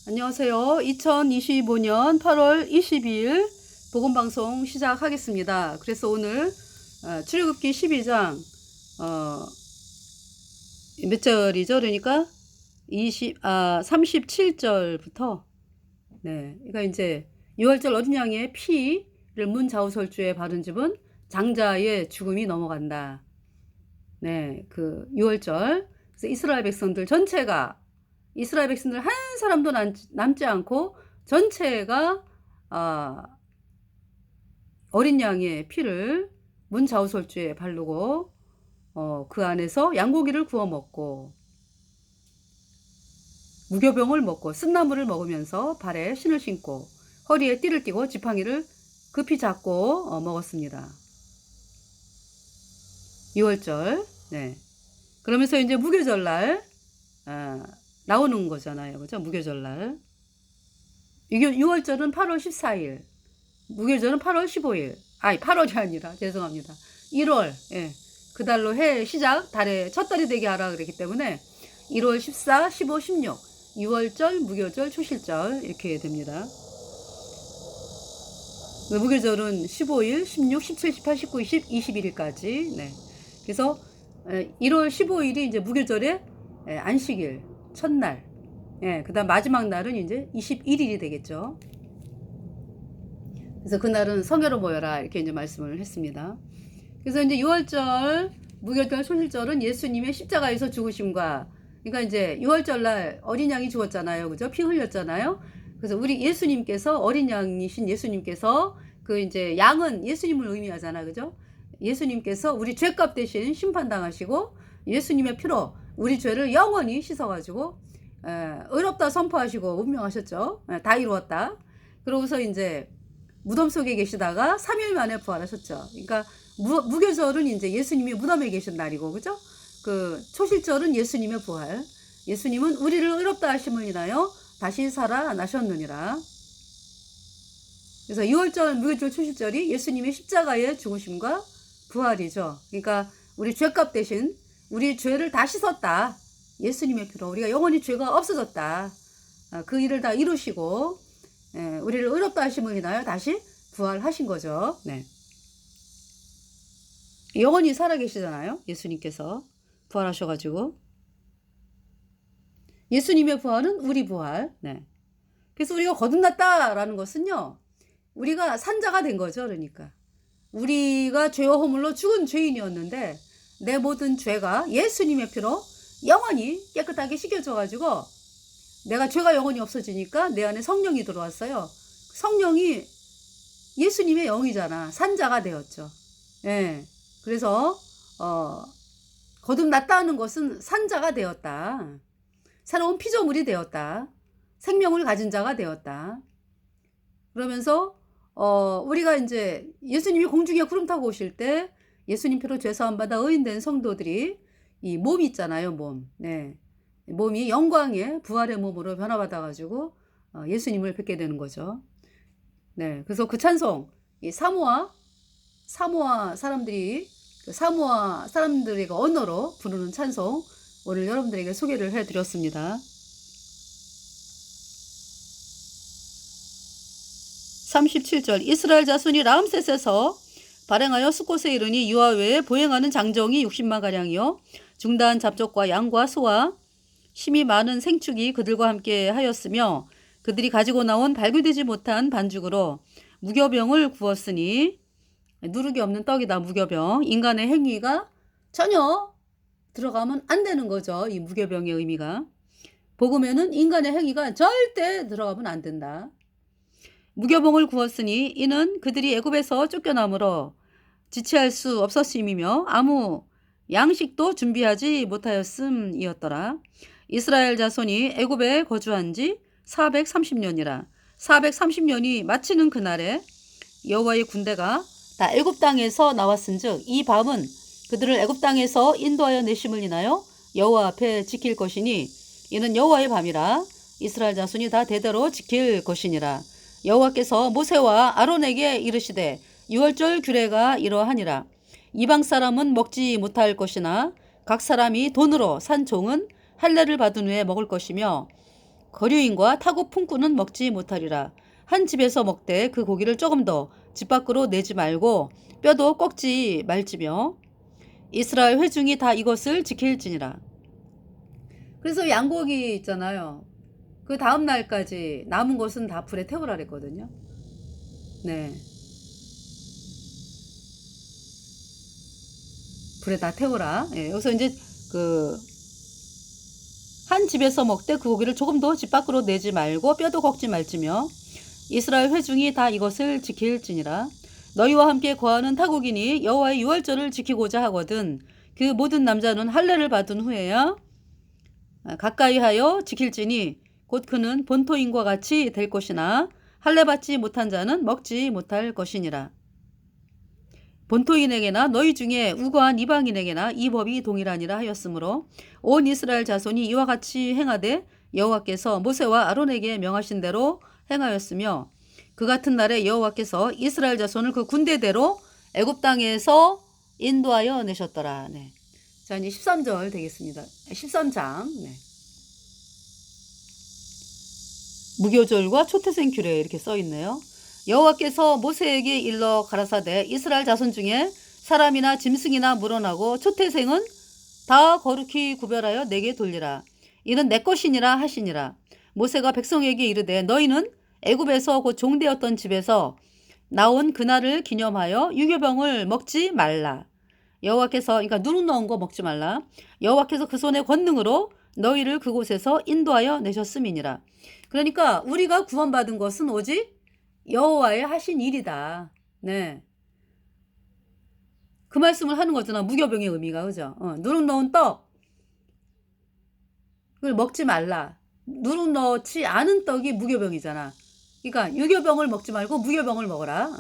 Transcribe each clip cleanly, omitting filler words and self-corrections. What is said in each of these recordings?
안녕하세요. 2025년 8월 22일 복음방송 시작하겠습니다. 그래서 오늘 출애굽기 12장 몇 절이죠? 그러니까 37절부터 그러니까 이제 6월절 어린 양의 피를 문 좌우설주에 바른 집은 장자의 죽음이 넘어간다. 그 6월절 그래서 이스라엘 백성들 전체가 이스라엘 백성들 한 사람도 남지 않고 전체가 어린 양의 피를 문 좌우설주에 바르고 그 안에서 양고기를 구워 먹고 무교병을 먹고 쓴나물을 먹으면서 발에 신을 신고 허리에 띠를 띠고 지팡이를 급히 잡고 먹었습니다. 6월절. 그러면서 이제 무교절날 나오는 거잖아요. 그죠? 무교절날. 6월절은 8월 14일. 무교절은 8월 15일. 8월이 아니라, 죄송합니다. 1월. 그 달로 해 시작, 달에 첫 달이 되게 하라 그랬기 때문에 1월 14, 15, 16. 6월절, 무교절, 초실절. 이렇게 됩니다. 무교절은 15일, 16, 17, 18, 19, 20, 21일까지. 그래서 1월 15일이 이제 무교절의 안식일. 첫날. 그 다음 마지막 날은 이제 21일이 되겠죠. 그래서 그날은 성회로 모여라. 이렇게 이제 말씀을 했습니다. 그래서 이제 6월절, 무교절, 초실절은 예수님의 십자가에서 죽으심과, 그러니까 이제 6월절 날 어린 양이 죽었잖아요. 그죠? 피 흘렸잖아요. 그래서 우리 예수님께서, 어린 양이신 예수님께서, 그 이제 양은 예수님을 의미하잖아. 그죠? 예수님께서 우리 죄값 대신 심판당하시고, 예수님의 피로 우리 죄를 영원히 씻어가지고 의롭다 선포하시고 운명하셨죠. 다 이루었다. 그러고서 이제 무덤 속에 계시다가 3일 만에 부활하셨죠. 그러니까 무교절은 이제 예수님이 무덤에 계신 날이고, 그죠? 그 초실절은 예수님의 부활. 예수님은 우리를 의롭다 하심을 인하여 다시 살아나셨느니라. 그래서 6월절, 무교절, 초실절이 예수님의 십자가의 죽으심과 부활이죠. 그러니까 우리 죄값 대신 우리 죄를 다 씻었다. 예수님의 피로 우리가 영원히 죄가 없어졌다. 그 일을 다 이루시고 우리를 의롭다 하심을 인하여 다시 부활하신 거죠. 영원히 살아계시잖아요. 예수님께서 부활하셔가지고. 예수님의 부활은 우리 부활. 그래서 우리가 거듭났다라는 것은요, 우리가 산자가 된 거죠. 그러니까 우리가 죄와 허물로 죽은 죄인이었는데 내 모든 죄가 예수님의 피로 영원히 깨끗하게 씻겨져가지고 내가 죄가 영원히 없어지니까 내 안에 성령이 들어왔어요. 성령이 예수님의 영이잖아. 산자가 되었죠. 그래서 거듭났다는 것은 산자가 되었다. 새로운 피조물이 되었다. 생명을 가진 자가 되었다. 그러면서 우리가 이제 예수님이 공중에 구름 타고 오실 때 예수님 피로 죄사함 받아 의인된 성도들이 이 몸이 있잖아요. 몸이 영광의 부활의 몸으로 변화받아가지고 예수님을 뵙게 되는 거죠. 그래서 그 찬송, 이 사모아 사람들이 사모아 사람들의 언어로 부르는 찬송, 오늘 여러분들에게 소개를 해드렸습니다. 37절 이스라엘 자손이 람셋에서 발행하여 숫곳에 이르니 유아 외에 보행하는 장정이 60만 가량이요 중다한 잡족과 양과 소와 힘이 많은 생축이 그들과 함께 하였으며 그들이 가지고 나온 발굴되지 못한 반죽으로 무교병을 구웠으니 누룩이 없는 떡이다. 무교병. 인간의 행위가 전혀 들어가면 안 되는 거죠. 이 무교병의 의미가. 복음에는 인간의 행위가 절대 들어가면 안 된다. 무교병을 구웠으니 이는 그들이 애굽에서 쫓겨나므로 지체할 수 없었음이며 아무 양식도 준비하지 못하였음이었더라. 이스라엘 자손이 애굽에 거주한 지 430년이라. 430년이 마치는 그날에 여호와의 군대가 다 애굽 땅에서 나왔은즉 이 밤은 그들을 애굽 땅에서 인도하여 내심을 인하여 여호와 앞에 지킬 것이니 이는 여호와의 밤이라. 이스라엘 자손이 다 대대로 지킬 것이니라. 여호와께서 모세와 아론에게 이르시되 6월절 규례가 이러하니라. 이방 사람은 먹지 못할 것이나 각 사람이 돈으로 산 종은 할례를 받은 후에 먹을 것이며 거류인과 타고 품꾼은 먹지 못하리라. 한 집에서 먹되 그 고기를 조금 더 집 밖으로 내지 말고 뼈도 꺾지 말지며 이스라엘 회중이 다 이것을 지킬지니라. 그래서 양고기 있잖아요. 그 다음 날까지 남은 것은 다 불에 태우라 그랬거든요. 네. 불에 다 태우라. 예, 여기서 이제 한 집에서 먹되 그 고기를 조금 더 집 밖으로 내지 말고 뼈도 꺾지 말지며 이스라엘 회중이 다 이것을 지킬지니라. 너희와 함께 거하는 타국인이 여호와의 유월절을 지키고자 하거든 그 모든 남자는 할례를 받은 후에야 가까이 하여 지킬지니 곧 그는 본토인과 같이 될 것이나 할례 받지 못한 자는 먹지 못할 것이니라. 본토인에게나 너희 중에 우거한 이방인에게나 이 법이 동일하니라 하였으므로 온 이스라엘 자손이 이와 같이 행하되 여호와께서 모세와 아론에게 명하신 대로 행하였으며 그 같은 날에 여호와께서 이스라엘 자손을 그 군대대로 애굽 땅에서 인도하여 내셨더라. 네. 자, 이제 13절 되겠습니다. 13장. 네. 무교절과 초태생 규례 이렇게 써 있네요. 여호와께서 모세에게 일러 가라사대 이스라엘 자손 중에 사람이나 짐승이나 물어나고 초태생은 다 거룩히 구별하여 내게 돌리라. 이는 내 것이니라 하시니라. 모세가 백성에게 이르되 너희는 애굽에서 곧 종되었던 집에서 나온 그날을 기념하여 유교병을 먹지 말라. 여호와께서 그러니까 누룩 넣은 거 먹지 말라. 여호와께서 그 손의 권능으로 너희를 그곳에서 인도하여 내셨음이니라. 그러니까 우리가 구원받은 것은 오직 여호와의 하신 일이다. 네. 그 말씀을 하는 거잖아. 무교병의 의미가. 그죠? 누룩 넣은 떡을 먹지 말라. 누룩 넣지 않은 떡이 무교병이잖아. 그러니까 유교병을 먹지 말고 무교병을 먹어라.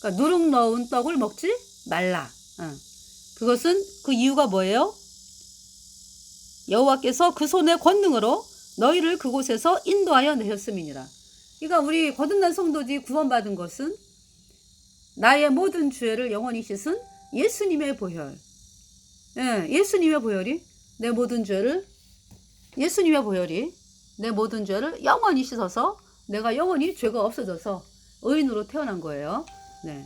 그러니까 누룩 넣은 떡을 먹지 말라. 그것은 그 이유가 뭐예요? 여호와께서 그 손의 권능으로 너희를 그곳에서 인도하여 내셨음이니라. 그러니까 우리 거듭난 성도들이 구원받은 것은 나의 모든 죄를 영원히 씻은 예수님의 보혈. 예, 예수님의 보혈이 내 모든 죄를 예수님의 보혈이 내 모든 죄를 영원히 씻어서 내가 영원히 죄가 없어져서 의인으로 태어난 거예요. 네.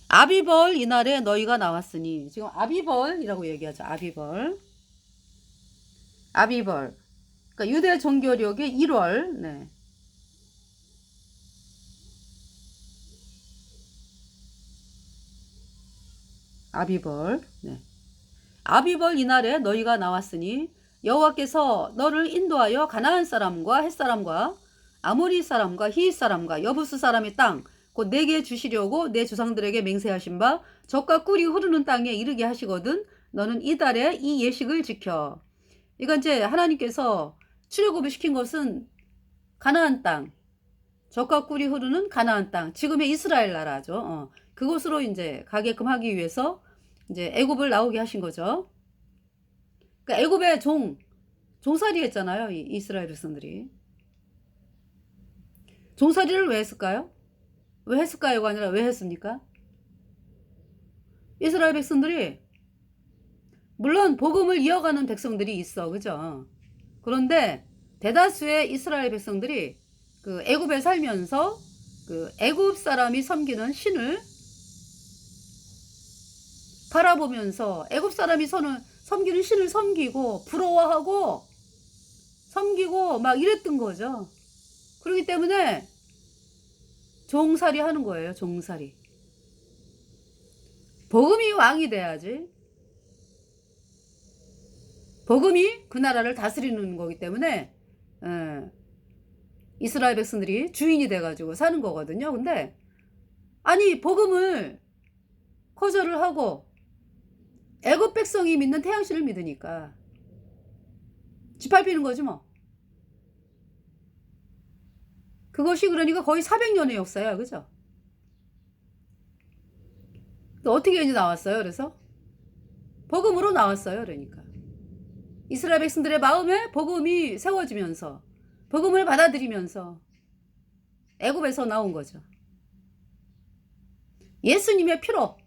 아비벌 이날에 너희가 나왔으니 지금 아비벌이라고 얘기하죠. 아비벌. 아비벌. 그러니까 유대 종교력의 1월. 네. 아비벌. 네. 아비벌 이날에 너희가 나왔으니 여호와께서 너를 인도하여 가나안 사람과 헷 사람과 아모리 사람과 히윗 사람과 여부스 사람의 땅 곧 내게 주시려고 내 조상들에게 맹세하신 바 젖과 꿀이 흐르는 땅에 이르게 하시거든 너는 이달에 이 예식을 지켜. 이건 이제 하나님께서 출애굽을 시킨 것은 가나안 땅, 젖과 꿀이 흐르는 가나안 땅, 지금의 이스라엘 나라죠. 그곳으로 이제 가게끔 하기 위해서 이제 애굽을 나오게 하신 거죠. 그러니까 애굽의 종살이 했잖아요. 이 이스라엘 백성들이. 종살이를 왜 했을까요? 왜 했을까요가 아니라 왜 했습니까? 이스라엘 백성들이 물론 복음을 이어가는 백성들이 있어. 그죠? 그런데 대다수의 이스라엘 백성들이 그 애굽에 살면서 그 애굽 사람이 섬기는 신을 바라보면서 애굽 사람이 섬기는 신을 섬기고 부러워하고 섬기고 막 이랬던 거죠. 그렇기 때문에 종살이 하는 거예요. 종살이. 복음이 왕이 돼야지. 복음이 그 나라를 다스리는 거기 때문에 이스라엘 백성들이 주인이 돼가지고 사는 거거든요. 근데 아니 복음을 거절을 하고 애굽 백성이 믿는 태양신을 믿으니까 짓밟히는 거지 뭐. 그것이 그러니까 거의 400년의 역사야. 그죠? 또 어떻게 이제 나왔어요? 그래서 복음으로 나왔어요. 그러니까 이스라엘 백성들의 마음에 복음이 세워지면서 복음을 받아들이면서 애굽에서 나온 거죠. 예수님의 피로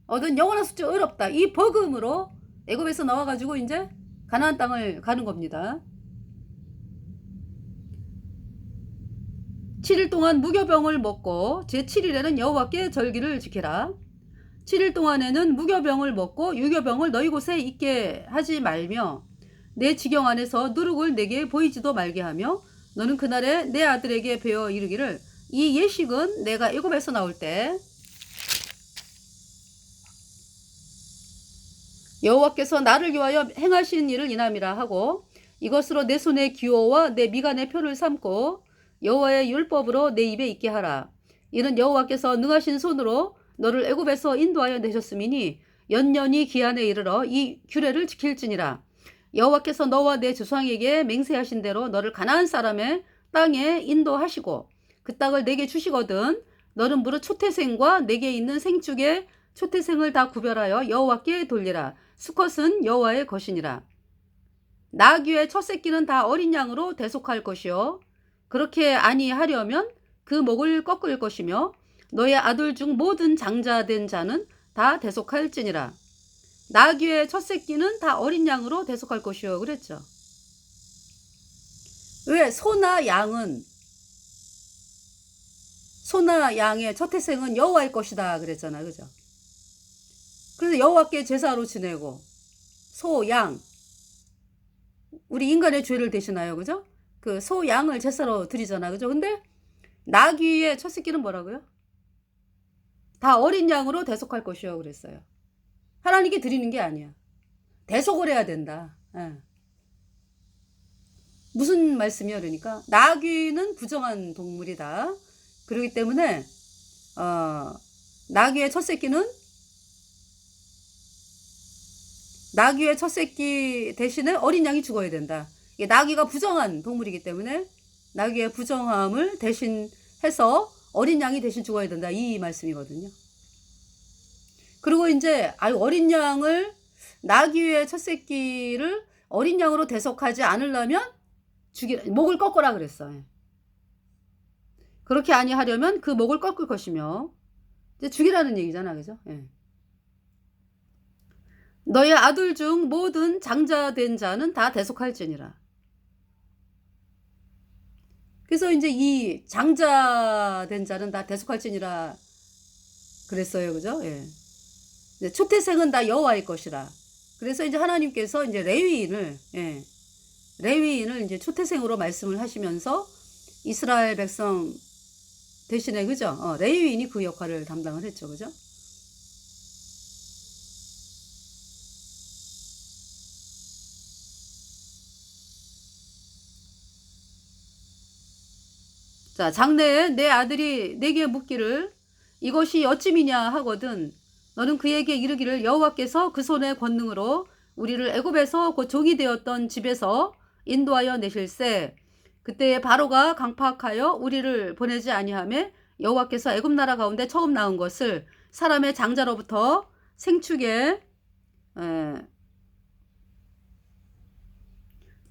얻은 영원한 숙제 어렵다. 이 복음으로 애굽에서 나와가지고 이제 가나안 땅을 가는 겁니다. 7일 동안 무교병을 먹고 제7일에는 여호와께 절기를 지키라. 7일 동안에는 무교병을 먹고 유교병을 너희 곳에 있게 하지 말며 내 지경 안에서 누룩을 내게 보이지도 말게 하며 너는 그날에 내 아들에게 배워 이르기를 이 예식은 내가 애굽에서 나올 때 여호와께서 나를 위하여 행하신 일을 인함이라 하고 이것으로 내 손의 기호와 내 미간의 표를 삼고 여호와의 율법으로 내 입에 있게 하라. 이는 여호와께서 능하신 손으로 너를 애굽에서 인도하여 내셨음이니 연년이 기한에 이르러 이 규례를 지킬지니라. 여호와께서 너와 내 조상에게 맹세하신 대로 너를 가나안 사람의 땅에 인도하시고 그 땅을 내게 주시거든 너는 무릇 초태생과 내게 있는 생축의 초태생을 다 구별하여 여호와께 돌리라. 수컷은 여호와의 것이니라. 나귀의 첫 새끼는 다 어린 양으로 대속할 것이요 그렇게 아니하려면 그 목을 꺾을 것이며 너의 아들 중 모든 장자된 자는 다 대속할지니라. 나귀의 첫 새끼는 다 어린 양으로 대속할 것이요 그랬죠. 왜 소나 양의 첫 태생은 여호와의 것이다 그랬잖아, 그죠? 그래서 여호와께 제사로 지내고 소, 양 우리 인간의 죄를 대신하여 그죠? 그 소, 양을 제사로 드리잖아, 그죠? 근데 나귀의 첫 새끼는 뭐라고요? 다 어린 양으로 대속할 것이요 그랬어요. 하나님께 드리는 게 아니야. 대속을 해야 된다. 예. 무슨 말씀이요? 그러니까 나귀는 부정한 동물이다. 그렇기 때문에 나귀의 첫 새끼 대신에 어린 양이 죽어야 된다. 이게 나귀가 부정한 동물이기 때문에 나귀의 부정함을 대신해서 어린 양이 대신 죽어야 된다. 이 말씀이거든요. 그리고 이제 어린 양을 나귀의 첫 새끼를 어린 양으로 대속하지 않으려면 목을 꺾으라 그랬어요. 그렇게 아니하려면 그 목을 꺾을 것이며 이제 죽이라는 얘기잖아, 그죠? 예. 너의 아들 중 모든 장자된 자는 다 대속할지니라. 그래서 이제 이 장자된 자는 다 대속할지니라 그랬어요, 그죠? 예. 초태생은 다 여호와의 것이라. 그래서 이제 하나님께서 이제 레위인을 이제 초태생으로 말씀을 하시면서 이스라엘 백성 대신에 그죠? 레위인이 그 역할을 담당을 했죠, 그죠? 자, 장래에 내 아들이 내게 묻기를 이것이 어찌미냐 하거든 너는 그에게 이르기를 여호와께서 그 손의 권능으로 우리를 애굽에서 곧 종이 되었던 집에서 인도하여 내실세 그때 바로가 강팍하여 우리를 보내지 아니하매 여호와께서 애굽 나라 가운데 처음 나온 것을 사람의 장자로부터 생축에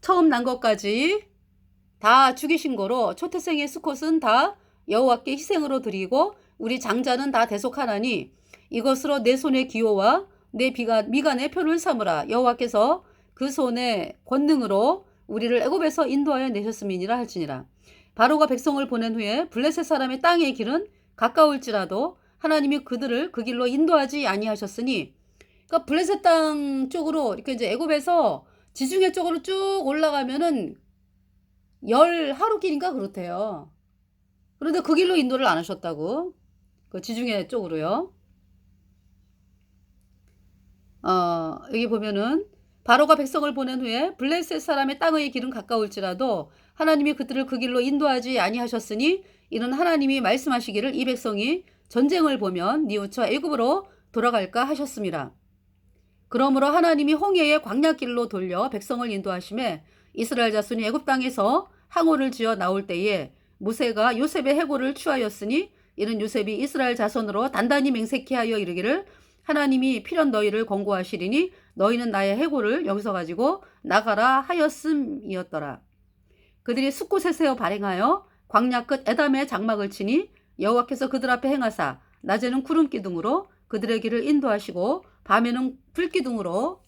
처음 난 것까지 다 죽이신 거로 초태생의 수컷은 다 여호와께 희생으로 드리고 우리 장자는 다 대속하나니 이것으로 내 손의 기호와 내 미간의 표를 삼으라. 여호와께서 그 손의 권능으로 우리를 애굽에서 인도하여 내셨음이니라 할지니라. 바로가 백성을 보낸 후에 블레셋 사람의 땅의 길은 가까울지라도 하나님이 그들을 그 길로 인도하지 아니하셨으니 그러니까 블레셋 땅 쪽으로 이렇게 이제 애굽에서 지중해 쪽으로 쭉 올라가면은 10하루길인가 그렇대요. 그런데 그 길로 인도를 안 하셨다고. 그 지중해 쪽으로요. 여기 보면은 바로가 백성을 보낸 후에 블레셋 사람의 땅의 길은 가까울지라도 하나님이 그들을 그 길로 인도하지 아니하셨으니 이는 하나님이 말씀하시기를 이 백성이 전쟁을 보면 뉘우쳐 애굽으로 돌아갈까 하셨습니다. 그러므로 하나님이 홍해의 광야길로 돌려 백성을 인도하심에 이스라엘 자손이 애굽 땅에서 항오를 지어 나올 때에 모세가 요셉의 해골을 취하였으니 이는 요셉이 이스라엘 자손으로 단단히 맹세케 하여 이르기를 하나님이 필연 너희를 권고하시리니 너희는 나의 해골을 여기서 가지고 나가라 하였음이었더라. 그들이 숫곳에 세어 발행하여 광야 끝 에담의 장막을 치니 여호와께서 그들 앞에 행하사 낮에는 구름 기둥으로 그들의 길을 인도하시고 밤에는 불 기둥으로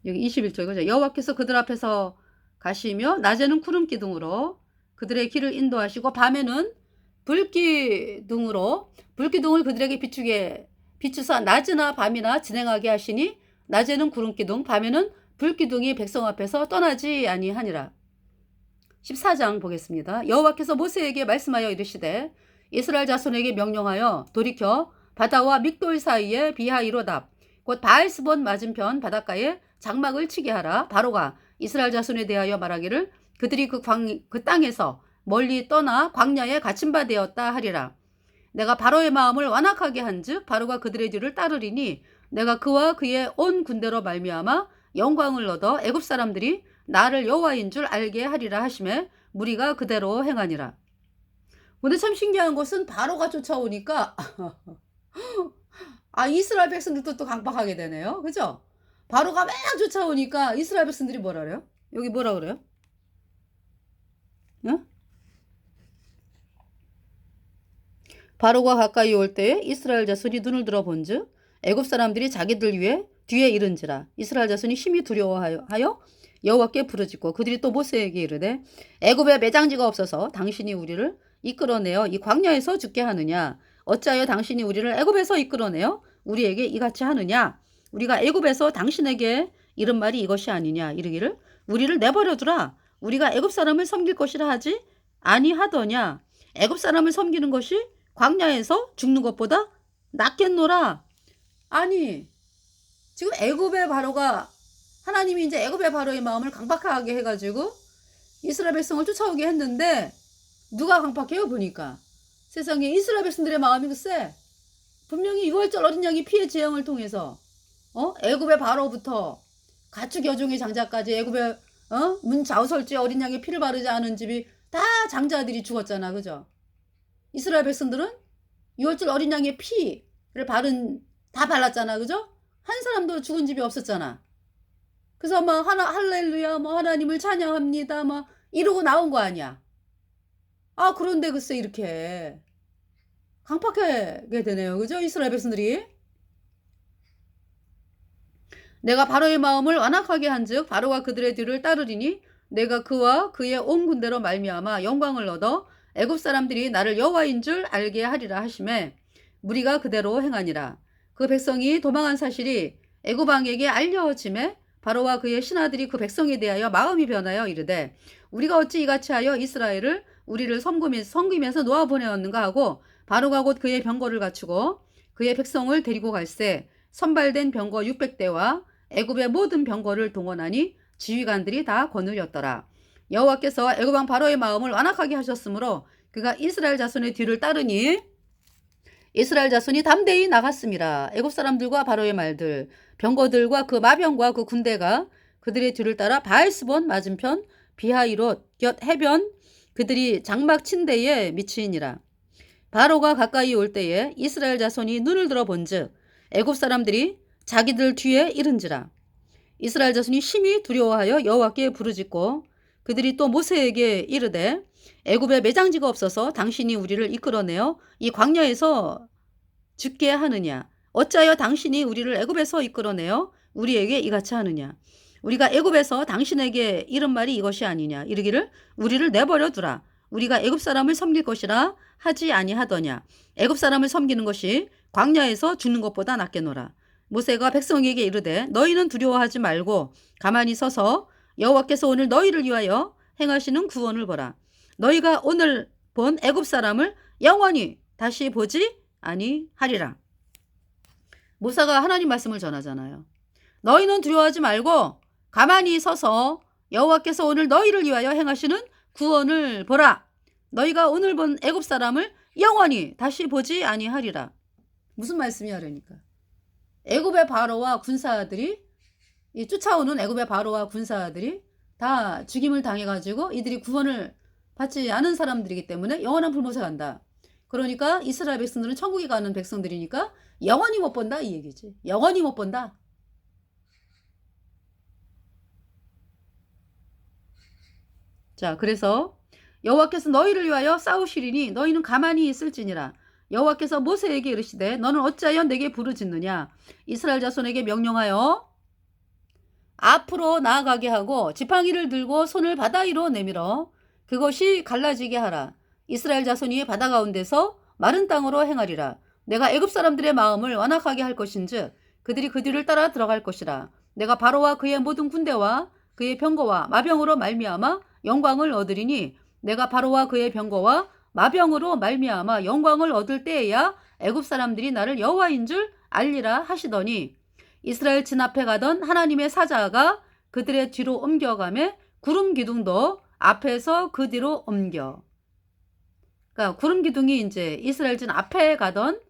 여기 21절 그죠? 여호와께서 그들 앞에서 가시며 낮에는 구름 기둥으로 그들의 길을 인도하시고 밤에는 불기둥을 그들에게 비추사 낮이나 밤이나 진행하게 하시니 낮에는 구름 기둥 밤에는 불기둥이 백성 앞에서 떠나지 아니하니라. 14장 보겠습니다. 여호와께서 모세에게 말씀하여 이르시되 이스라엘 자손에게 명령하여 돌이켜 바다와 믹돌 사이에 비하이로답 곧 바알스본 맞은편 바닷가에 장막을 치게 하라. 바로가 이스라엘 자손에 대하여 말하기를 그들이 그 땅에서 멀리 떠나 광야에 갇힌 바 되었다 하리라. 내가 바로의 마음을 완악하게 한즉 바로가 그들의 뒤를 따르리니 내가 그와 그의 온 군대로 말미암아 영광을 얻어 애굽 사람들이 나를 여호와인 줄 알게 하리라 하시매 무리가 그대로 행하니라. 근데 참 신기한 것은 바로가 쫓아오니까 이스라엘 백성들도 또 강박하게 되네요. 그죠? 바로가 막 쫓아오니까 이스라엘 백성들이 뭐라 그래요? 여기 뭐라 그래요? 응? 바로가 가까이 올 때에 이스라엘 자손이 눈을 들어 본즉 애굽 사람들이 자기들 위에 뒤에 이른지라. 이스라엘 자손이 심히 두려워하여 여호와께 부르짖고 그들이 또 모세에게 이르되 애굽에 매장지가 없어서 당신이 우리를 이끌어내어 이 광야에서 죽게 하느냐? 어찌하여 당신이 우리를 애굽에서 이끌어내어 우리에게 이같이 하느냐? 우리가 애굽에서 당신에게 이른 말이 이것이 아니냐? 이르기를 우리를 내버려 두라. 우리가 애굽 사람을 섬길 것이라 하지 아니하더냐? 애굽 사람을 섬기는 것이 광야에서 죽는 것보다 낫겠노라. 아니 지금 애굽의 바로가 하나님이 이제 애굽의 바로의 마음을 강박하게 해가지고 이스라엘 백성을 쫓아오게 했는데 누가 강박해요? 보니까 세상에 이스라엘 백성들의 마음이 글쎄 분명히 6월절 어린 양의 피의 제형을 통해서 애굽의 바로부터 가축 여종의 장자까지 애굽의 문 좌우설주에 어린 양의 피를 바르지 않은 집이 다 장자들이 죽었잖아. 그죠? 이스라엘 백성들은 6월절 어린 양의 피를 다 발랐잖아. 그죠? 한 사람도 죽은 집이 없었잖아. 그래서 막 할렐루야 하나님을 찬양합니다 막 이러고 나온 거 아니야. 그런데 글쎄 이렇게 강팍하게 되네요. 그죠? 이스라엘 백성들이. 내가 바로의 마음을 완악하게 한즉 바로가 그들의 뒤를 따르리니 내가 그와 그의 온 군대로 말미암아 영광을 얻어 애굽 사람들이 나를 여호와인 줄 알게 하리라 하시매 무리가 그대로 행하니라. 그 백성이 도망한 사실이 애굽 왕에게 알려짐에 바로와 그의 신하들이 그 백성에 대하여 마음이 변하여 이르되 우리가 어찌 이같이 하여 이스라엘을 우리를 섬기면서 놓아보내었는가 하고 바로가 곧 그의 병거를 갖추고 그의 백성을 데리고 갈새 선발된 병거 600대와 애굽의 모든 병거를 동원하니 지휘관들이 다 거느렸더라. 여호와께서 애굽 왕 바로의 마음을 완악하게 하셨으므로 그가 이스라엘 자손의 뒤를 따르니 이스라엘 자손이 담대히 나갔습니다. 애굽 사람들과 바로의 말들 병거들과 그 마병과 그 군대가 그들의 뒤를 따라 바알스본 맞은편 비하이롯 곁 해변 그들이 장막 친 데에 미치니라. 바로가 가까이 올 때에 이스라엘 자손이 눈을 들어 본즉 애굽 사람들이 자기들 뒤에 이른지라. 이스라엘 자손이 심히 두려워하여 여호와께 부르짖고 그들이 또 모세에게 이르되 애굽에 매장지가 없어서 당신이 우리를 이끌어내어 이 광야에서 죽게 하느냐? 어찌하여 당신이 우리를 애굽에서 이끌어내어 우리에게 이같이 하느냐? 우리가 애굽에서 당신에게 이른 말이 이것이 아니냐? 이르기를 우리를 내버려 두라. 우리가 애굽 사람을 섬길 것이라 하지 아니하더냐? 애굽 사람을 섬기는 것이 광야에서 죽는 것보다 낫겠노라. 모세가 백성에게 이르되 너희는 두려워하지 말고 가만히 서서 여호와께서 오늘 너희를 위하여 행하시는 구원을 보라. 너희가 오늘 본 애굽 사람을 영원히 다시 보지 아니하리라. 모세가 하나님 말씀을 전하잖아요. 너희는 두려워하지 말고 가만히 서서 여호와께서 오늘 너희를 위하여 행하시는 구원을 보라. 너희가 오늘 본 애굽 사람을 영원히 다시 보지 아니하리라. 무슨 말씀이야 그러니까. 애굽의 바로와 군사들이 이 쫓아오는 애굽의 바로와 군사들이 다 죽임을 당해가지고 이들이 구원을 받지 않은 사람들이기 때문에 영원한 불못에 간다. 그러니까 이스라엘 백성들은 천국에 가는 백성들이니까 영원히 못 본다 이 얘기지. 영원히 못 본다. 자, 그래서 여호와께서 너희를 위하여 싸우시리니 너희는 가만히 있을지니라. 여호와께서 모세에게 이르시되 너는 어찌하여 내게 부르짖느냐? 이스라엘 자손에게 명령하여 앞으로 나아가게 하고 지팡이를 들고 손을 바다 위로 내밀어 그것이 갈라지게 하라. 이스라엘 자손이 바다 가운데서 마른 땅으로 행하리라. 내가 애굽 사람들의 마음을 완악하게 할 것인즉 그들이 그 뒤를 따라 들어갈 것이라. 내가 바로와 그의 모든 군대와 그의 병거와 마병으로 말미암아 영광을 얻으리니 내가 바로와 그의 병거와 마병으로 말미암아 영광을 얻을 때에야 애굽 사람들이 나를 여호와인 줄 알리라 하시더니 이스라엘 진 앞에 가던 하나님의 사자가 그들의 뒤로 옮겨가매 구름 기둥도 앞에서 그 뒤로 옮겨. 그러니까 구름 기둥이 이제 이스라엘 진 앞에 가던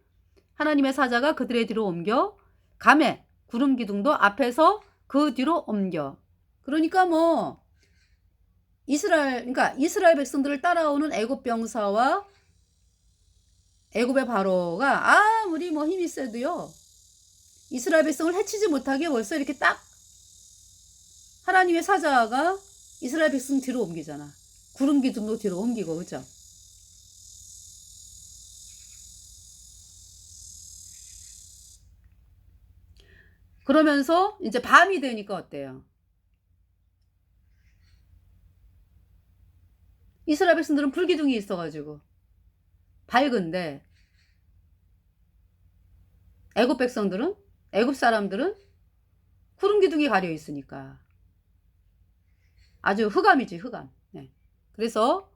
하나님의 사자가 그들의 뒤로 옮겨 가매 구름 기둥도 앞에서 그 뒤로 옮겨. 그러니까 뭐 그러니까 이스라엘 백성들을 따라오는 애굽 병사와 애굽의 바로가 아무리 뭐 힘이 세도요. 이스라엘 백성을 해치지 못하게 벌써 이렇게 딱 하나님의 사자가 이스라엘 백성 뒤로 옮기잖아. 구름 기둥도 뒤로 옮기고 그죠? 그러면서 이제 밤이 되니까 어때요? 이스라엘 백성들은 불기둥이 있어가지고 밝은데 애굽 백성들은 애굽 사람들은 구름 기둥이 가려 있으니까 아주 흑암이지 흑암. 네. 그래서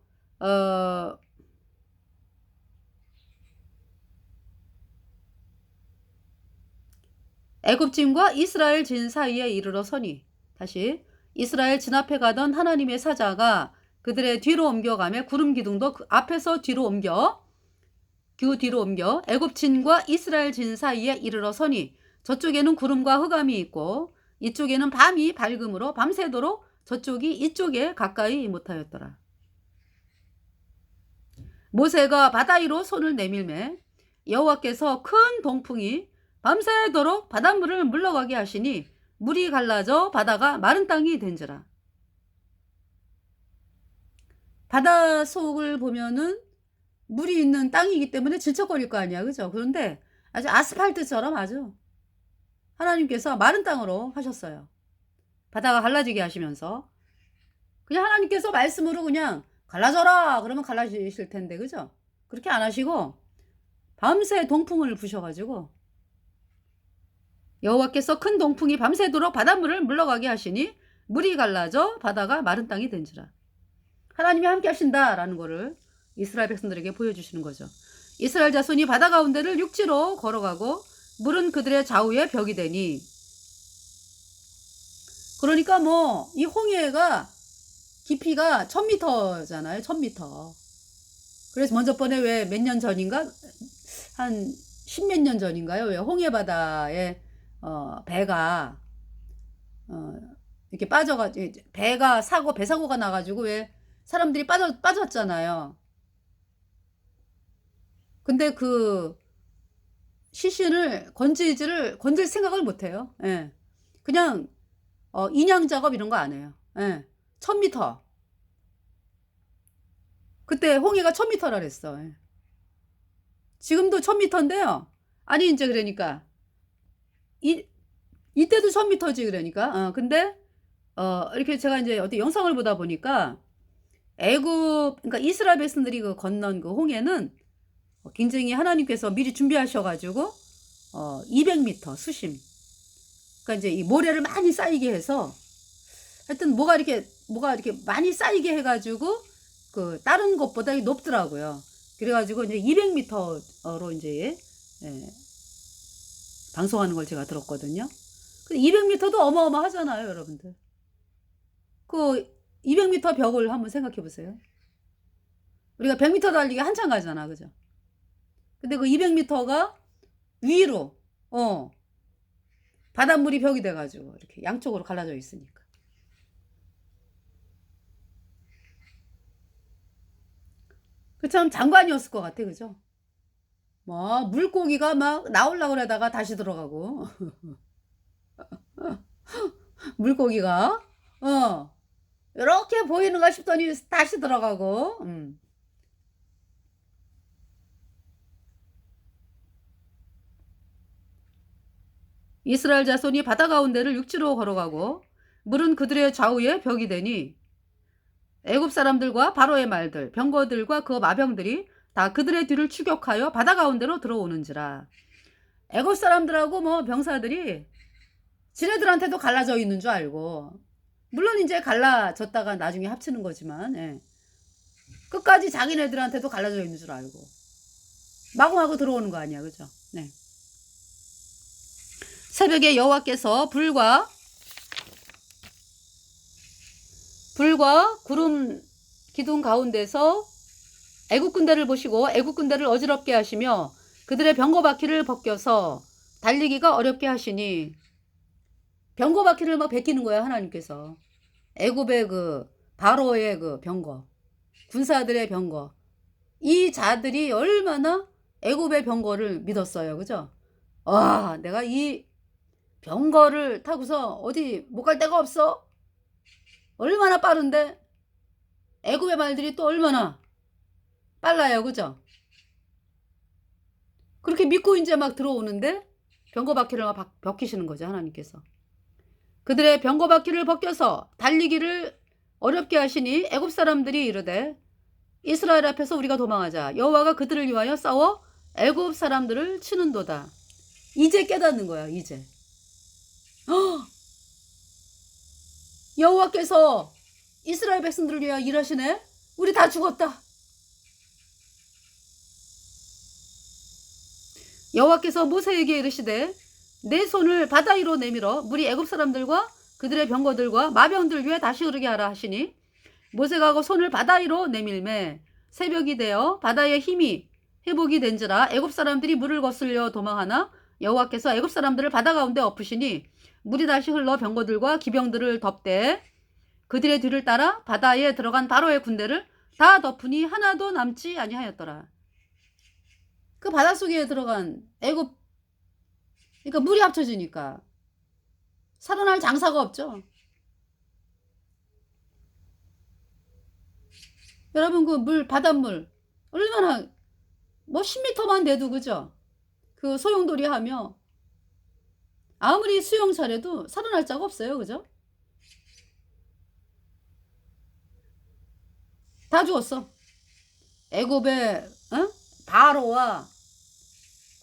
애굽 진과 이스라엘 진 사이에 이르러 서니 다시 이스라엘 진 앞에 가던 하나님의 사자가 그들의 뒤로 옮겨가며 구름 기둥도 그 앞에서 뒤로 옮겨 그 뒤로 옮겨 애굽 진과 이스라엘 진 사이에 이르러 서니 저쪽에는 구름과 흑암이 있고 이쪽에는 밤이 밝음으로 밤새도록 저쪽이 이쪽에 가까이 못하였더라. 모세가 바다 위로 손을 내밀매 여호와께서 큰 동풍이 밤새도록 바닷물을 물러가게 하시니 물이 갈라져 바다가 마른 땅이 된지라. 바다 속을 보면은 물이 있는 땅이기 때문에 질척거릴 거 아니야. 그죠? 그런데 아주 아스팔트처럼 아주 하나님께서 마른 땅으로 하셨어요. 바다가 갈라지게 하시면서 그냥 하나님께서 말씀으로 그냥 갈라져라 그러면 갈라지실 텐데 그죠? 그렇게 안 하시고 밤새 동풍을 부셔가지고 여호와께서 큰 동풍이 밤새도록 바닷물을 물러가게 하시니 물이 갈라져 바다가 마른 땅이 된지라. 하나님이 함께 하신다라는 거를 이스라엘 백성들에게 보여주시는 거죠. 이스라엘 자손이 바다 가운데를 육지로 걸어가고 물은 그들의 좌우에 벽이 되니 그러니까 뭐 이 홍해가 깊이가 1000m잖아요. 1000m. 그래서 먼저 번에 왜 몇 년 전인가 한 10몇 년 전인가요? 왜 홍해 바다에 배가 이렇게 빠져가지고 배가 배 사고가 나가지고 왜 사람들이 빠졌잖아요. 근데 그 시신을 건질 생각을 못해요. 예. 그냥 인양 작업 이런 거 안 해요. 예. 1000m. 그때 홍해가 1000m라 그랬어. 예. 지금도 1000m인데요. 아니 이제 그러니까 이때도 1000m지 그러니까. 근데 이렇게 제가 이제 어디 영상을 보다 보니까 애굽 그러니까 이스라엘 백성들이 그 건넌 그 홍해는 굉장히 하나님께서 미리 준비하셔가지고 200m 수심. 그러니까 이제 이 모래를 많이 쌓이게 해서 하여튼 뭐가 이렇게 많이 쌓이게 해가지고 그 다른 것보다 높더라고요. 그래가지고 이제 200m로 이제 방송하는 걸 제가 들었거든요. 200m도 어마어마하잖아요, 여러분들. 그 200m 벽을 한번 생각해 보세요. 우리가 100m 달리기 한참 가잖아, 그죠? 근데 그 200m가 위로 바닷물이 벽이 돼가지고 이렇게 양쪽으로 갈라져 있으니까. 그 참 장관이었을 것 같아, 그죠? 뭐 물고기가 막 나오려고 그러다가 다시 들어가고 물고기가 이렇게 보이는가 싶더니 다시 들어가고 이스라엘 자손이 바다 가운데를 육지로 걸어가고 물은 그들의 좌우에 벽이 되니 애굽 사람들과 바로의 말들, 병거들과 그 마병들이 다 그들의 뒤를 추격하여 바다 가운데로 들어오는지라. 애굽 사람들하고 뭐 병사들이 지네들한테도 갈라져 있는 줄 알고, 물론 이제 갈라졌다가 나중에 합치는 거지만, 예. 끝까지 자기네들한테도 갈라져 있는 줄 알고 마구마구 들어오는 거 아니야, 그죠? 네. 새벽에 여호와께서 불과 구름 기둥 가운데서 애국 군대를 보시고 애국 군대를 어지럽게 하시며 그들의 병거 바퀴를 벗겨서 달리기가 어렵게 하시니, 병거 바퀴를 막 벗기는 거야, 하나님께서. 애굽의 그 바로의 그 병거, 군사들의 병거, 이 자들이 얼마나 애굽의 병거를 믿었어요, 그죠? 와, 내가 이 병거를 타고서 어디 못 갈 데가 없어. 얼마나 빠른데 애굽의 말들이 또 얼마나 빨라요, 그죠? 그렇게 믿고 이제 막 들어오는데 병거 바퀴를 막 벗기시는 거죠, 하나님께서. 그들의 병거 바퀴를 벗겨서 달리기를 어렵게 하시니 애굽 사람들이 이르되 이스라엘 앞에서 우리가 도망하자. 여호와가 그들을 위하여 싸워 애굽 사람들을 치는도다. 이제 깨닫는 거야, 이제. 여호와께서 이스라엘 백성들을 위하여 일하시네. 우리 다 죽었다. 여호와께서 모세에게 이르시되 내 손을 바다 위로 내밀어 물이 애굽 사람들과 그들의 병거들과 마병들 위에 다시 흐르게 하라 하시니, 모세가 하고 손을 바다 위로 내밀매 새벽이 되어 바다의 힘이 회복이 된지라 애굽 사람들이 물을 거슬려 도망하나 여호와께서 애굽 사람들을 바다 가운데 엎으시니 물이 다시 흘러 병거들과 기병들을 덮되 그들의 뒤를 따라 바다에 들어간 바로의 군대를 다 덮으니 하나도 남지 아니하였더라. 그 바닷속에 들어간 애굽, 그러니까 물이 합쳐지니까 살아날 장사가 없죠. 여러분, 그 물, 바닷물 얼마나 뭐 10m만 돼도, 그죠? 그 소용돌이 하며 아무리 수영 잘해도 살아날 자가 없어요, 그죠? 다 죽었어. 애굽의 바로와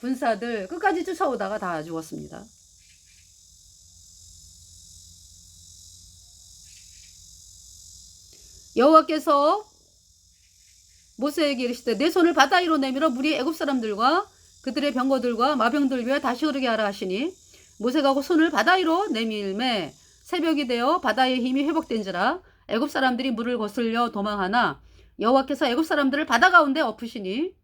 군사들 끝까지 쫓아오다가 다 죽었습니다. 여호와께서 모세에게 이르시되 내 손을 바다 위로 내밀어 물이 애굽 사람들과 그들의 병거들과 마병들 위에 다시 흐르게 하라 하시니, 모세가 그 손을 바다 위로 내밀매 새벽이 되어 바다의 힘이 회복된지라 애굽 사람들이 물을 거슬려 도망하나 여호와께서 애굽 사람들을 바다 가운데 엎으시니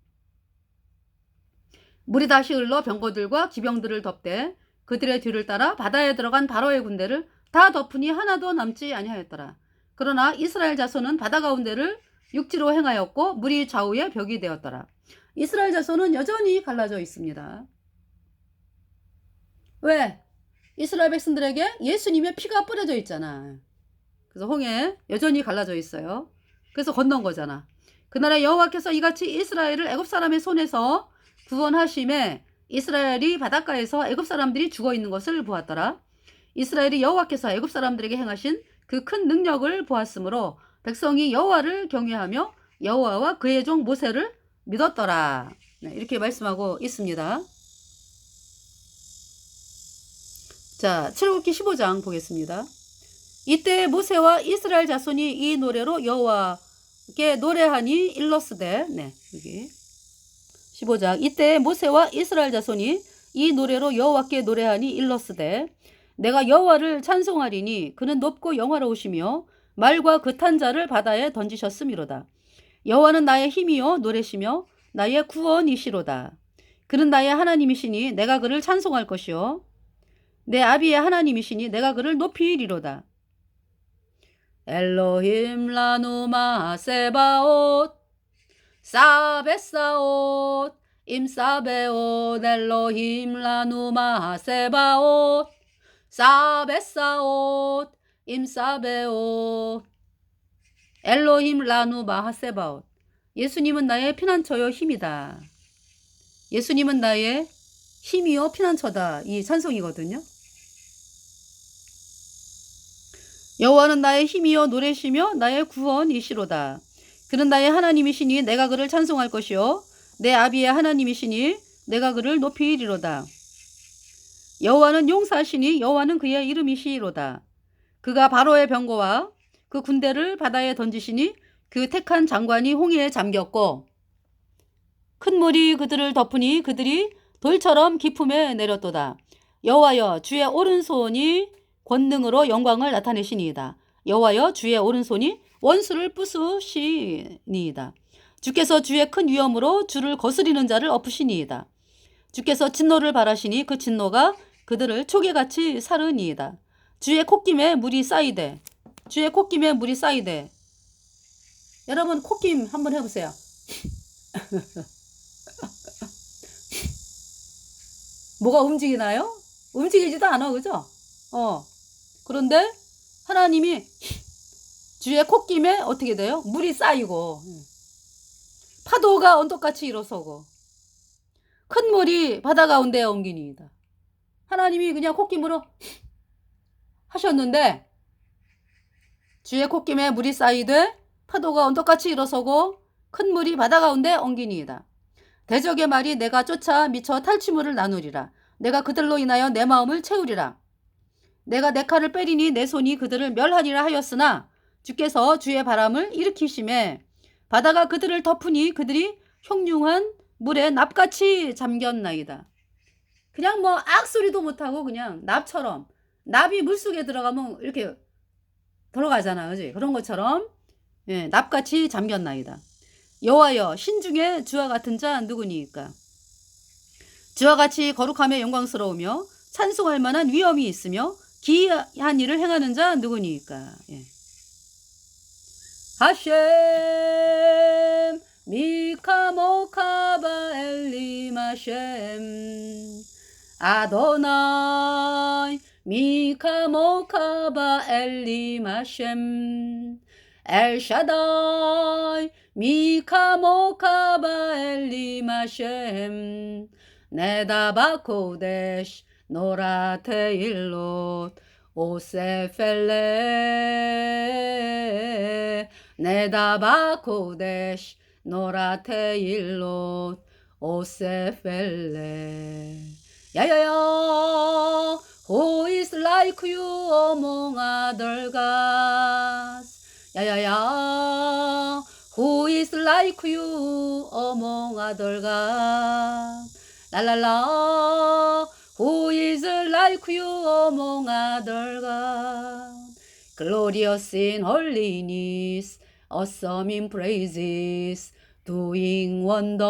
물이 다시 흘러 병거들과 기병들을 덮되 그들의 뒤를 따라 바다에 들어간 바로의 군대를 다 덮으니 하나도 남지 아니하였더라. 그러나 이스라엘 자손은 바다 가운데를 육지로 행하였고 물이 좌우에 벽이 되었더라. 이스라엘 자손은 여전히 갈라져 있습니다. 왜? 이스라엘 백성들에게 예수님의 피가 뿌려져 있잖아. 그래서 홍해 여전히 갈라져 있어요. 그래서 건넌 거잖아. 그날에 여호와께서 이같이 이스라엘을 애굽 사람의 손에서 구원하심에 이스라엘이 바닷가에서 애굽 사람들이 죽어 있는 것을 보았더라. 이스라엘이 여호와께서 애굽 사람들에게 행하신 그 큰 능력을 보았으므로 백성이 여호와를 경외하며 여호와와 그의 종 모세를 믿었더라. 네, 이렇게 말씀하고 있습니다. 자, 출애굽기 15장 보겠습니다. 이때 모세와 이스라엘 자손이 이 노래로 여호와께 노래하니 일러스되, 네, 여기 15장. 이때 모세와 이스라엘 자손이 이 노래로 여호와께 노래하니 일러스되 내가 여호와를 찬송하리니 그는 높고 영화로우시며 말과 그 탄 자를 바다에 던지셨음이로다. 여호와는 나의 힘이요 노래시며 나의 구원이시로다. 그는 나의 하나님이시니 내가 그를 찬송할 것이요 내 아비의 하나님이시니 내가 그를 높이리로다. 엘로힘 라누마 세바옷 사베사옷 임사베옷 엘로힘 라누마 세바옷 사베사옷 임사베옷 엘로힘 라누 마하세바옷. 예수님은 나의 피난처요 힘이다. 예수님은 나의 힘이요 피난처다. 이 찬송이거든요. 여호와는 나의 힘이요 노래시며 나의 구원이시로다. 그는 나의 하나님이시니 내가 그를 찬송할 것이요 내 아비의 하나님이시니 내가 그를 높이리로다. 여호와는 용사시니 여호와는 그의 이름이시로다. 그가 바로의 병거와 그 군대를 바다에 던지시니 그 택한 장관이 홍해에 잠겼고 큰 물이 그들을 덮으니 그들이 돌처럼 깊음에 내렸도다. 여호와여 주의 오른손이 권능으로 영광을 나타내시니이다. 여호와여 주의 오른손이 원수를 부수시니이다. 주께서 주의 큰 위엄으로 주를 거스리는 자를 엎으시니이다. 주께서 진노를 발하시니 그 진노가 그들을 초계같이 사르니이다. 주의 콧김에 물이 쌓이되 주의 콧김에 물이 쌓이되 여러분 콧김 한번 해보세요. 뭐가 움직이나요? 움직이지도 않아, 그죠? 그런데 하나님이 주의 콧김에 어떻게 돼요? 물이 쌓이고 파도가 언덕같이 일어서고 큰 물이 바다 가운데에 옮기니이다. 하나님이 그냥 콧김으로 하셨는데 주의 콧김에 물이 쌓이되 파도가 언덕같이 일어서고 큰 물이 바다 가운데 옮기니이다. 대적의 말이 내가 쫓아 미쳐 탈취물을 나누리라. 내가 그들로 인하여 내 마음을 채우리라. 내가 내 칼을 빼리니 내 손이 그들을 멸하리라 하였으나 주께서 주의 바람을 일으키심에 바다가 그들을 덮으니 그들이 흉흉한 물에 납같이 잠겼나이다. 그냥 뭐 악소리도 못하고 그냥 납처럼 납이 물속에 들어가면 이렇게 들어가잖아, 그지? 그런 것처럼 납같이 잠겼나이다. 여호와여 신중에 주와 같은 자 누구니까? 주와 같이 거룩하며 영광스러우며 찬송할 만한 위엄이 있으며 기이한 일을 행하는 자 누구니까? 하셴 미카모카바 엘림 하셴 아도나이 미카모카바 엘림 하셴 엘샤다이 미카모카바 엘림 하셴 네다바코데시 노라테일롯 오세펠레 네다바코데시 노라테일롯 오세펠레 야야야 Who is like you among other gods 야야야 Who is like you among other gods 랄랄라 Who is like you among other gods Glorious in holiness Awesome in praises Doing wonder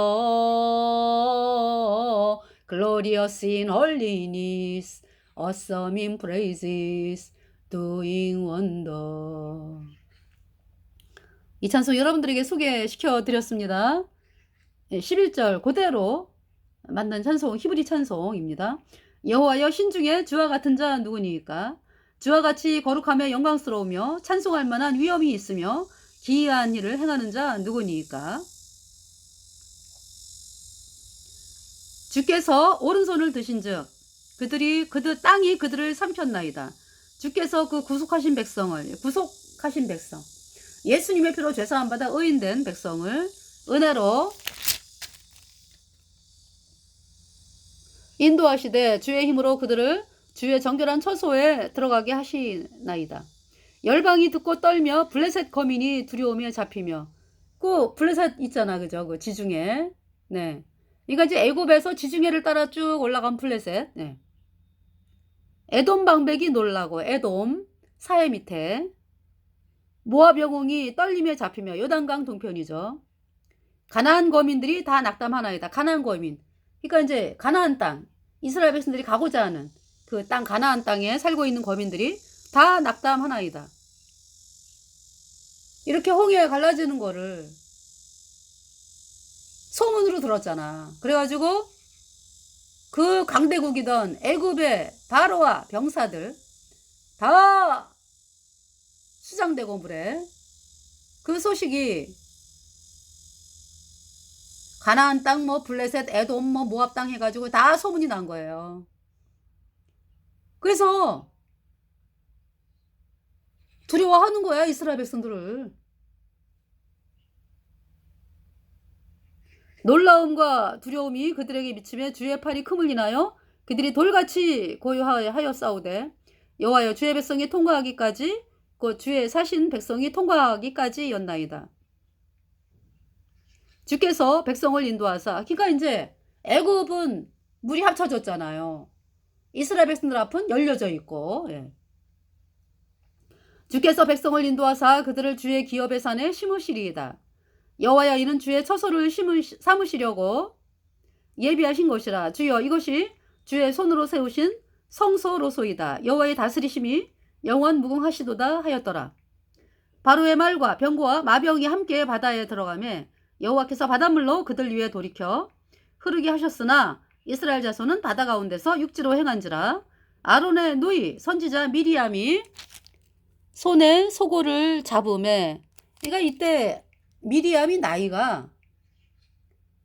Glorious in holiness Awesome in praises Doing wonder 이 찬송 여러분들에게 소개시켜 드렸습니다. 11절 그대로 만든 찬송 히브리 찬송입니다. 여호와여 신중에 주와 같은 자 누구니까? 주와 같이 거룩하며 영광스러우며 찬송할 만한 위엄이 있으며 기이한 일을 행하는 자 누구니까? 주께서 오른손을 드신즉 땅이 그들을 삼켰나이다. 주께서 그 구속하신 백성 예수님의 피로 죄사함 받아 의인된 백성을 은혜로 인도하시되 주의 힘으로 그들을 주의 정결한 처소에 들어가게 하시나이다. 열방이 듣고 떨며 블레셋 거민이 두려움에 잡히며 그 블레셋 있잖아, 그죠? 그 지중해. 네. 그러니까 이제 애굽에서 지중해를 따라 쭉 올라간 블레셋. 네. 에돔 방백이 놀라고 에돔 사해 밑에 모압 영웅이 떨림에 잡히며 요단강 동편이죠. 가나안 거민들이 다 낙담하나이다. 가나안 거민. 그러니까 이제 가나안 땅 이스라엘 백성들이 가고자 하는 그 땅 가나안 땅에 살고 있는 거민들이 다 낙담하나이다. 이렇게 홍해에 갈라지는 거를 소문으로 들었잖아. 그래가지고 그 강대국이던 애굽의 바로와 병사들 다 수장되고 물에 그 소식이 가나안 땅 뭐 블레셋 에돔 뭐 모압 땅 해가지고 다 소문이 난 거예요. 그래서 두려워하는 거야, 이스라엘 백성들을. 놀라움과 두려움이 그들에게 미치며 주의 팔이 큼을 인하여 그들이 돌같이 고요하여 싸우되 여호와여 주의 백성이 통과하기까지 곧 주의 사신 백성이 통과하기까지였나이다. 주께서 백성을 인도하사, 그러니까 이제 애굽은 물이 합쳐졌잖아요. 이스라엘 백성들 앞은 열려져 있고, 예. 주께서 백성을 인도하사 그들을 주의 기업의 산에 심으시리이다. 여호와여 이는 주의 처소를 삼으시려고 예비하신 것이라. 주여 이것이 주의 손으로 세우신 성소로소이다. 여호와의 다스리심이 영원 무궁하시도다 하였더라. 바로의 말과 병거와 마병이 함께 바다에 들어가매 여호와께서 바닷물로 그들 위에 돌이켜 흐르게 하셨으나 이스라엘 자손은 바다 가운데서 육지로 행한지라. 아론의 누이 선지자 미리암이 손에 소고를 잡음에, 그러니까 이때 미리암이 나이가,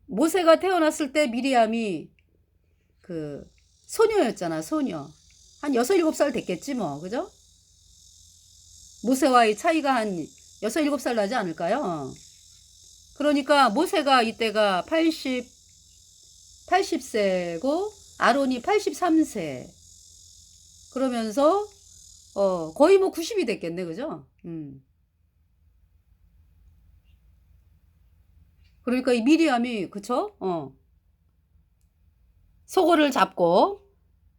모세가 태어났을 때 미리암이 그 소녀였잖아, 소녀. 한 6, 7살 됐겠지 뭐, 그죠? 모세와의 차이가 한 6, 7살 나지 않을까요? 그러니까 모세가 이때가 80세고 아론이 83세. 그러면서 거의 뭐 90이 됐겠네, 그죠? 그러니까 이 미리암이, 그쵸? 소고를 잡고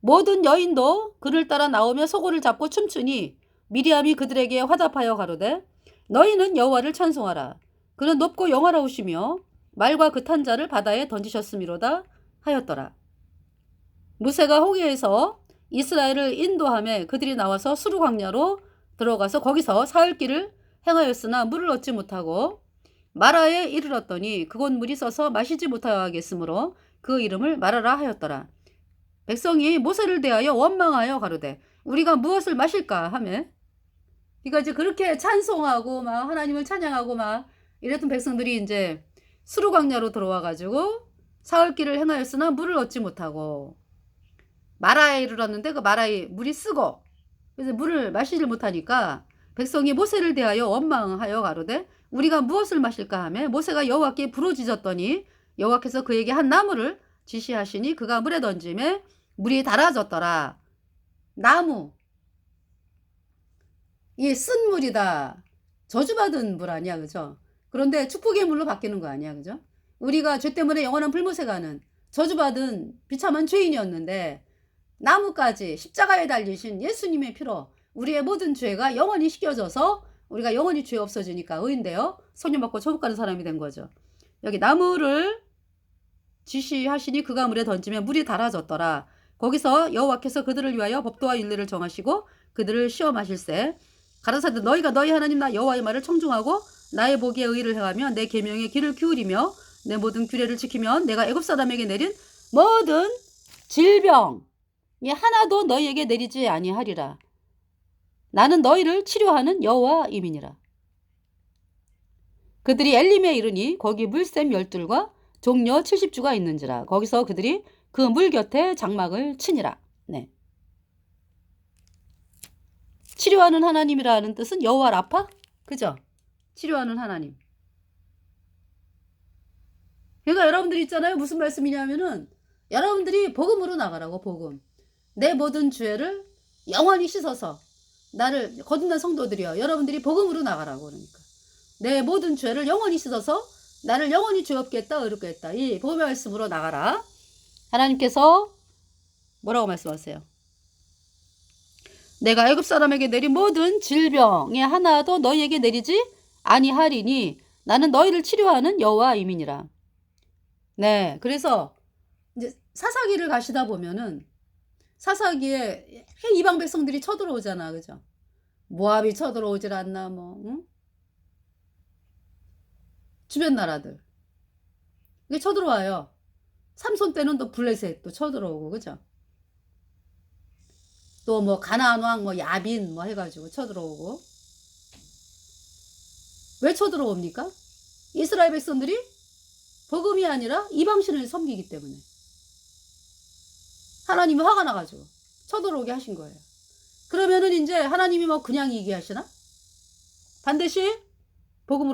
모든 여인도 그를 따라 나오며 소고를 잡고 춤추니 미리암이 그들에게 화답하여 가로되 너희는 여호와를 찬송하라. 그는 높고 영화로우시며 말과 그 탄 자를 바다에 던지셨음이로다 하였더라. 모세가 호계에서 이스라엘을 인도하며 그들이 나와서 수르 광야로 들어가서 거기서 사흘 길을 행하였으나 물을 얻지 못하고 마라에 이르렀더니 그곳 물이 써서 마시지 못하겠으므로 그 이름을 마라라 하였더라. 백성이 모세를 대하여 원망하여 가로되 우리가 무엇을 마실까 하며, 그러니까 이제 그렇게 찬송하고 막 하나님을 찬양하고 막 이랬던 백성들이 이제 수르 광야로 들어와 가지고 사흘 길을 행하였으나 물을 얻지 못하고 마라에 이르렀는데 그 마라에 물이 쓰고, 그래서 물을 마시지 못하니까 백성이 모세를 대하여 원망하여 가로되 우리가 무엇을 마실까 하며 모세가 여호와께 부르짖었더니 여호와께서 그에게 한 나무를 지시하시니 그가 물에 던짐에 물이 달아졌더라. 나무, 이 쓴 물이다. 저주받은 물 아니야, 그죠? 그런데 축복의 물로 바뀌는 거 아니야, 그죠? 우리가 죄 때문에 영원한 불못에 가는 저주받은 비참한 죄인이었는데 나무까지 십자가에 달리신 예수님의 피로 우리의 모든 죄가 영원히 씻겨져서 우리가 영원히 죄 없어지니까 의인데요, 성령받고 천국 가는 사람이 된 거죠. 여기 나무를 지시하시니 그가 물에 던지면 물이 달아졌더라. 거기서 여호와께서 그들을 위하여 법도와 윤례를 정하시고 그들을 시험하실세. 가라사대 너희가 너희 하나님 나 여호와의 말을 청중하고 나의 보기에 의를 행하며 내 계명에 귀를 기울이며 내 모든 규례를 지키면 내가 애굽 사람에게 내린 모든 질병이 하나도 너희에게 내리지 아니하리라. 나는 너희를 치료하는 여호와임이니라. 그들이 엘림에 이르니 거기 물샘 12과 종려 70주가 있는지라. 거기서 그들이 그 물 곁에 장막을 치니라. 네. 치료하는 하나님이라는 뜻은 여호와 라파? 그죠? 치료하는 하나님. 그러니까 여러분들이 있잖아요. 무슨 말씀이냐면은 여러분들이 복음으로 나가라고, 복음. 내 모든 죄를 영원히 씻어서 나를 거듭난 성도들이요. 여러분들이 복음으로 나가라고, 그러니까. 내 모든 죄를 영원히 씻어서 나를 영원히 죄 없게 했다, 의롭게 했다. 이 복음의 말씀으로 나가라. 하나님께서 뭐라고 말씀하세요? 내가 애굽 사람에게 내린 모든 질병에 하나도 너희에게 내리지 아니하리니 나는 너희를 치료하는 여호와임이니라. 네, 그래서 이제 사사기를 가시다 보면은 사사기에 이방 백성들이 쳐들어오잖아, 그죠? 모압이 쳐들어오질 않나, 뭐, 응? 주변 나라들 이게 쳐들어와요. 삼손 때는 또 블레셋도 쳐들어오고, 그죠? 또 뭐 가나안 왕 뭐 야빈 뭐 해가지고 쳐들어오고. 왜 쳐들어옵니까? 이스라엘 백성들이 복음이 아니라 이방신을 섬기기 때문에 하나님이 화가 나가지고 쳐들어오게 하신 거예요. 그러면은 이제 하나님이 뭐 그냥 얘기하시나? 반드시 복음으로